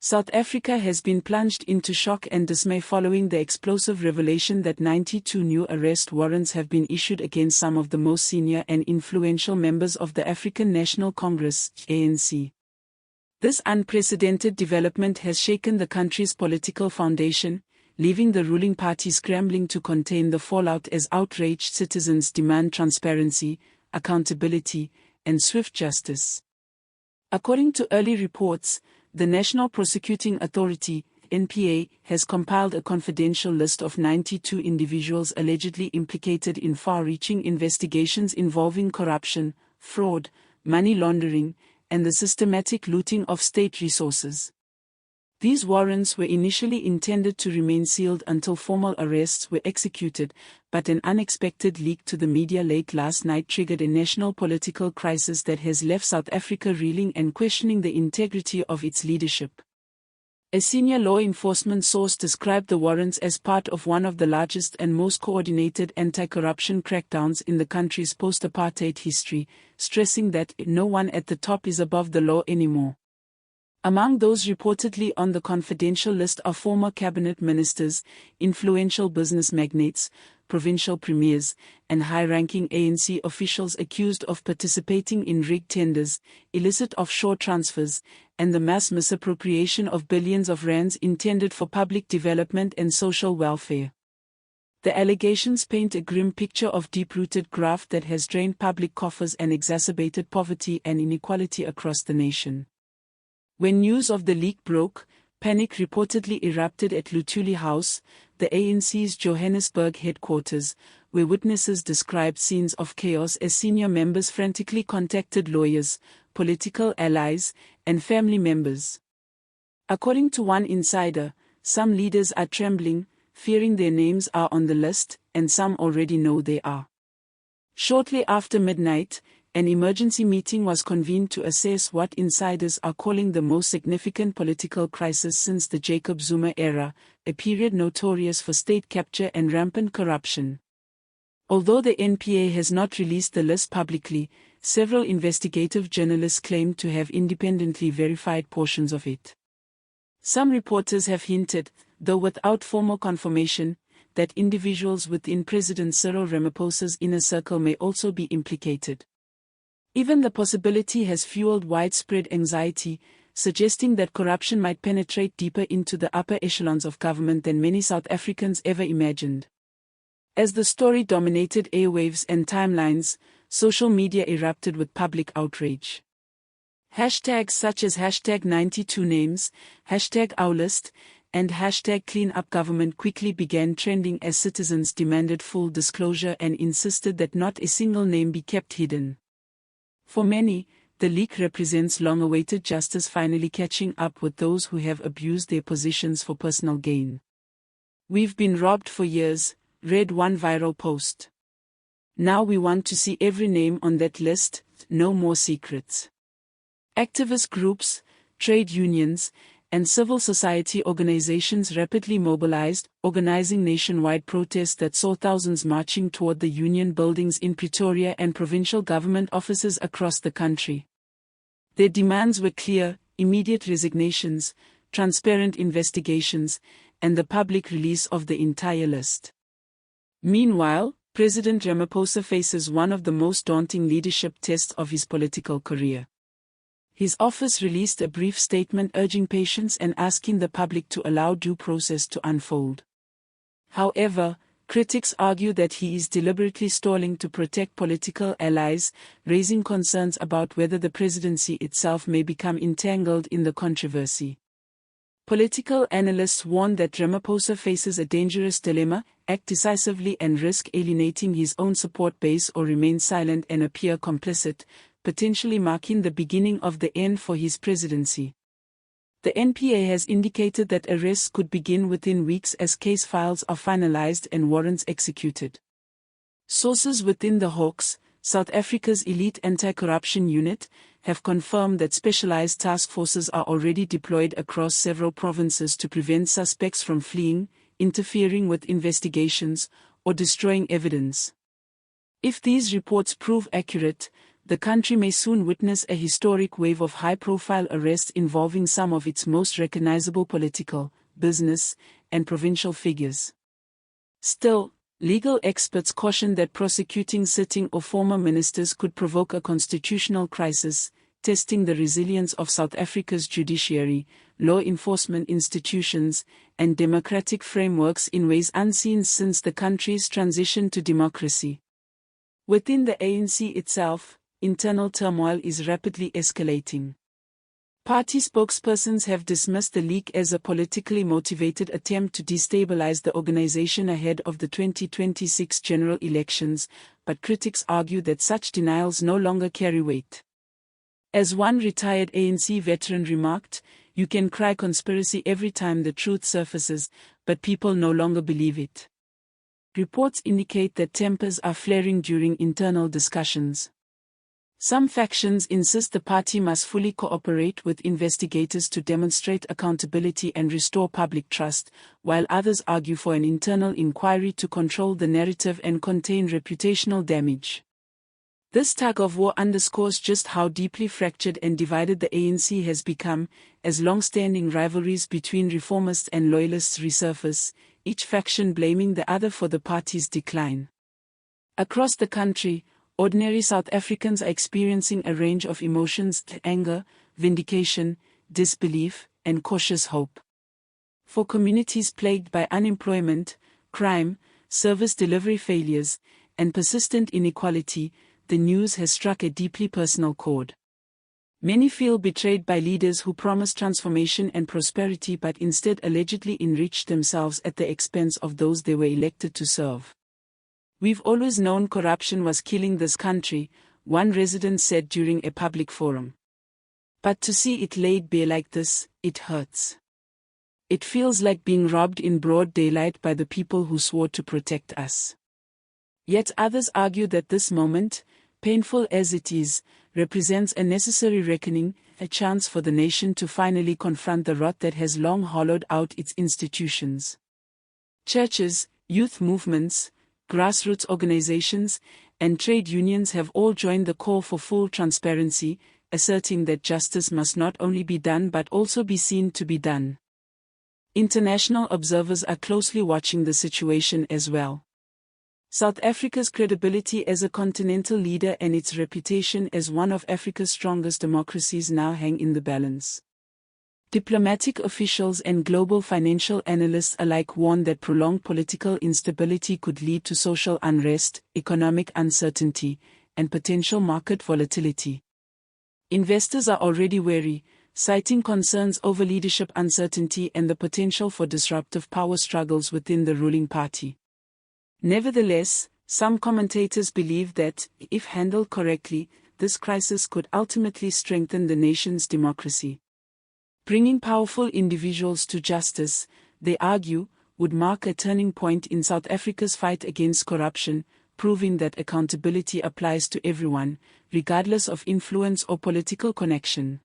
South Africa has been plunged into shock and dismay following the explosive revelation that 92 new arrest warrants have been issued against some of the most senior and influential members of the African National Congress, ANC. This unprecedented development has shaken the country's political foundation, leaving the ruling party scrambling to contain the fallout as outraged citizens demand transparency, accountability, and swift justice. According to early reports, the National Prosecuting Authority, NPA, has compiled a confidential list of 92 individuals allegedly implicated in far-reaching investigations involving corruption, fraud, money laundering, and the systematic looting of state resources. These warrants were initially intended to remain sealed until formal arrests were executed, but an unexpected leak to the media late last night triggered a national political crisis that has left South Africa reeling and questioning the integrity of its leadership. A senior law enforcement source described the warrants as part of one of the largest and most coordinated anti-corruption crackdowns in the country's post-apartheid history, stressing that no one at the top is above the law anymore. Among those reportedly on the confidential list are former cabinet ministers, influential business magnates, provincial premiers, and high-ranking ANC officials accused of participating in rigged tenders, illicit offshore transfers, and the mass misappropriation of billions of rands intended for public development and social welfare. The allegations paint a grim picture of deep-rooted graft that has drained public coffers and exacerbated poverty and inequality across the nation. When news of the leak broke, panic reportedly erupted at Luthuli House, the ANC's Johannesburg headquarters, where witnesses described scenes of chaos as senior members frantically contacted lawyers, political allies, and family members. According to one insider, some leaders are trembling, fearing their names are on the list, and some already know they are. Shortly after midnight, an emergency meeting was convened to assess what insiders are calling the most significant political crisis since the Jacob Zuma era, a period notorious for state capture and rampant corruption. Although the NPA has not released the list publicly, several investigative journalists claim to have independently verified portions of it. Some reporters have hinted, though without formal confirmation, that individuals within President Cyril Ramaphosa's inner circle may also be implicated. Even the possibility has fueled widespread anxiety, suggesting that corruption might penetrate deeper into the upper echelons of government than many South Africans ever imagined. As the story dominated airwaves and timelines, social media erupted with public outrage. Hashtags such as #92names, #OurList, and #CleanUpGovernment quickly began trending as citizens demanded full disclosure and insisted that not a single name be kept hidden. For many, the leak represents long-awaited justice finally catching up with those who have abused their positions for personal gain. "We've been robbed for years," read one viral post. "Now we want to see every name on that list, no more secrets." Activist groups, trade unions, and civil society organizations rapidly mobilized, organizing nationwide protests that saw thousands marching toward the union buildings in Pretoria and provincial government offices across the country. Their demands were clear: immediate resignations, transparent investigations, and the public release of the entire list. Meanwhile, President Ramaphosa faces one of the most daunting leadership tests of his political career. His office released a brief statement urging patience and asking the public to allow due process to unfold. However, critics argue that he is deliberately stalling to protect political allies, raising concerns about whether the presidency itself may become entangled in the controversy. Political analysts warn that Ramaphosa faces a dangerous dilemma: act decisively and risk alienating his own support base, or remain silent and appear complicit, potentially marking the beginning of the end for his presidency. The NPA has indicated that arrests could begin within weeks as case files are finalized and warrants executed. Sources within the Hawks, South Africa's elite anti-corruption unit, have confirmed that specialized task forces are already deployed across several provinces to prevent suspects from fleeing, interfering with investigations, or destroying evidence. If these reports prove accurate, the country may soon witness a historic wave of high-profile arrests involving some of its most recognizable political, business, and provincial figures. Still, legal experts caution that prosecuting sitting or former ministers could provoke a constitutional crisis, testing the resilience of South Africa's judiciary, law enforcement institutions, and democratic frameworks in ways unseen since the country's transition to democracy. Within the ANC itself, internal turmoil is rapidly escalating. Party spokespersons have dismissed the leak as a politically motivated attempt to destabilize the organization ahead of the 2026 general elections, but critics argue that such denials no longer carry weight. As one retired ANC veteran remarked, "You can cry conspiracy every time the truth surfaces, but people no longer believe it." Reports indicate that tempers are flaring during internal discussions. Some factions insist the party must fully cooperate with investigators to demonstrate accountability and restore public trust, while others argue for an internal inquiry to control the narrative and contain reputational damage. This tug-of-war underscores just how deeply fractured and divided the ANC has become, as long-standing rivalries between reformists and loyalists resurface, each faction blaming the other for the party's decline. Across the country, ordinary South Africans are experiencing a range of emotions: anger, vindication, disbelief, and cautious hope. For communities plagued by unemployment, crime, service delivery failures, and persistent inequality, the news has struck a deeply personal chord. Many feel betrayed by leaders who promise transformation and prosperity but instead allegedly enriched themselves at the expense of those they were elected to serve. "We've always known corruption was killing this country," one resident said during a public forum. "But to see it laid bare like this, it hurts. It feels like being robbed in broad daylight by the people who swore to protect us." Yet others argue that this moment, painful as it is, represents a necessary reckoning, a chance for the nation to finally confront the rot that has long hollowed out its institutions. Churches, youth movements, grassroots organizations, and trade unions have all joined the call for full transparency, asserting that justice must not only be done but also be seen to be done. International observers are closely watching the situation as well. South Africa's credibility as a continental leader and its reputation as one of Africa's strongest democracies now hang in the balance. Diplomatic officials and global financial analysts alike warn that prolonged political instability could lead to social unrest, economic uncertainty, and potential market volatility. Investors are already wary, citing concerns over leadership uncertainty and the potential for disruptive power struggles within the ruling party. Nevertheless, some commentators believe that, if handled correctly, this crisis could ultimately strengthen the nation's democracy. Bringing powerful individuals to justice, they argue, would mark a turning point in South Africa's fight against corruption, proving that accountability applies to everyone, regardless of influence or political connection.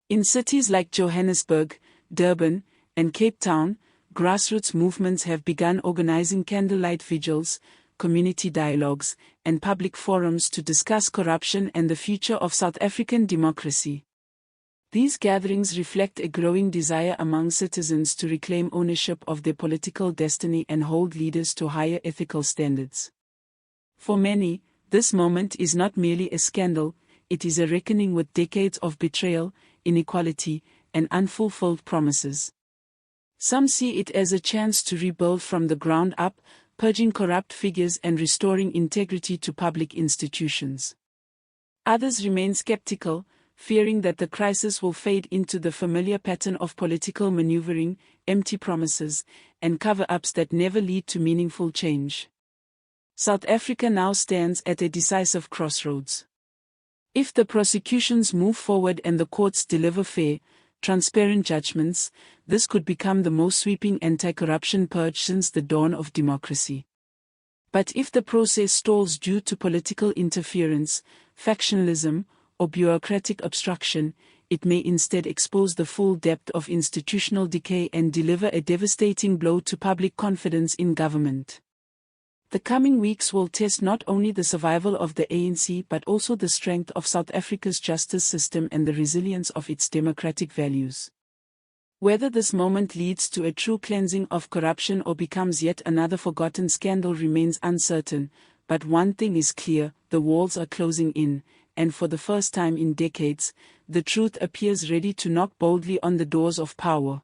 In cities like Johannesburg, Durban, and Cape Town, grassroots movements have begun organizing candlelight vigils, community dialogues, and public forums to discuss corruption and the future of South African democracy. These gatherings reflect a growing desire among citizens to reclaim ownership of their political destiny and hold leaders to higher ethical standards. For many, this moment is not merely a scandal, it is a reckoning with decades of betrayal, inequality, and unfulfilled promises. Some see it as a chance to rebuild from the ground up, purging corrupt figures and restoring integrity to public institutions. Others remain skeptical, fearing that the crisis will fade into the familiar pattern of political maneuvering, empty promises, and cover-ups that never lead to meaningful change. South Africa now stands at a decisive crossroads. If the prosecutions move forward and the courts deliver fair, transparent judgments, this could become the most sweeping anti-corruption purge since the dawn of democracy. But if the process stalls due to political interference, factionalism, or bureaucratic obstruction, it may instead expose the full depth of institutional decay and deliver a devastating blow to public confidence in government. The coming weeks will test not only the survival of the ANC but also the strength of South Africa's justice system and the resilience of its democratic values. Whether this moment leads to a true cleansing of corruption or becomes yet another forgotten scandal remains uncertain, but one thing is clear: the walls are closing in, and for the first time in decades, the truth appears ready to knock boldly on the doors of power.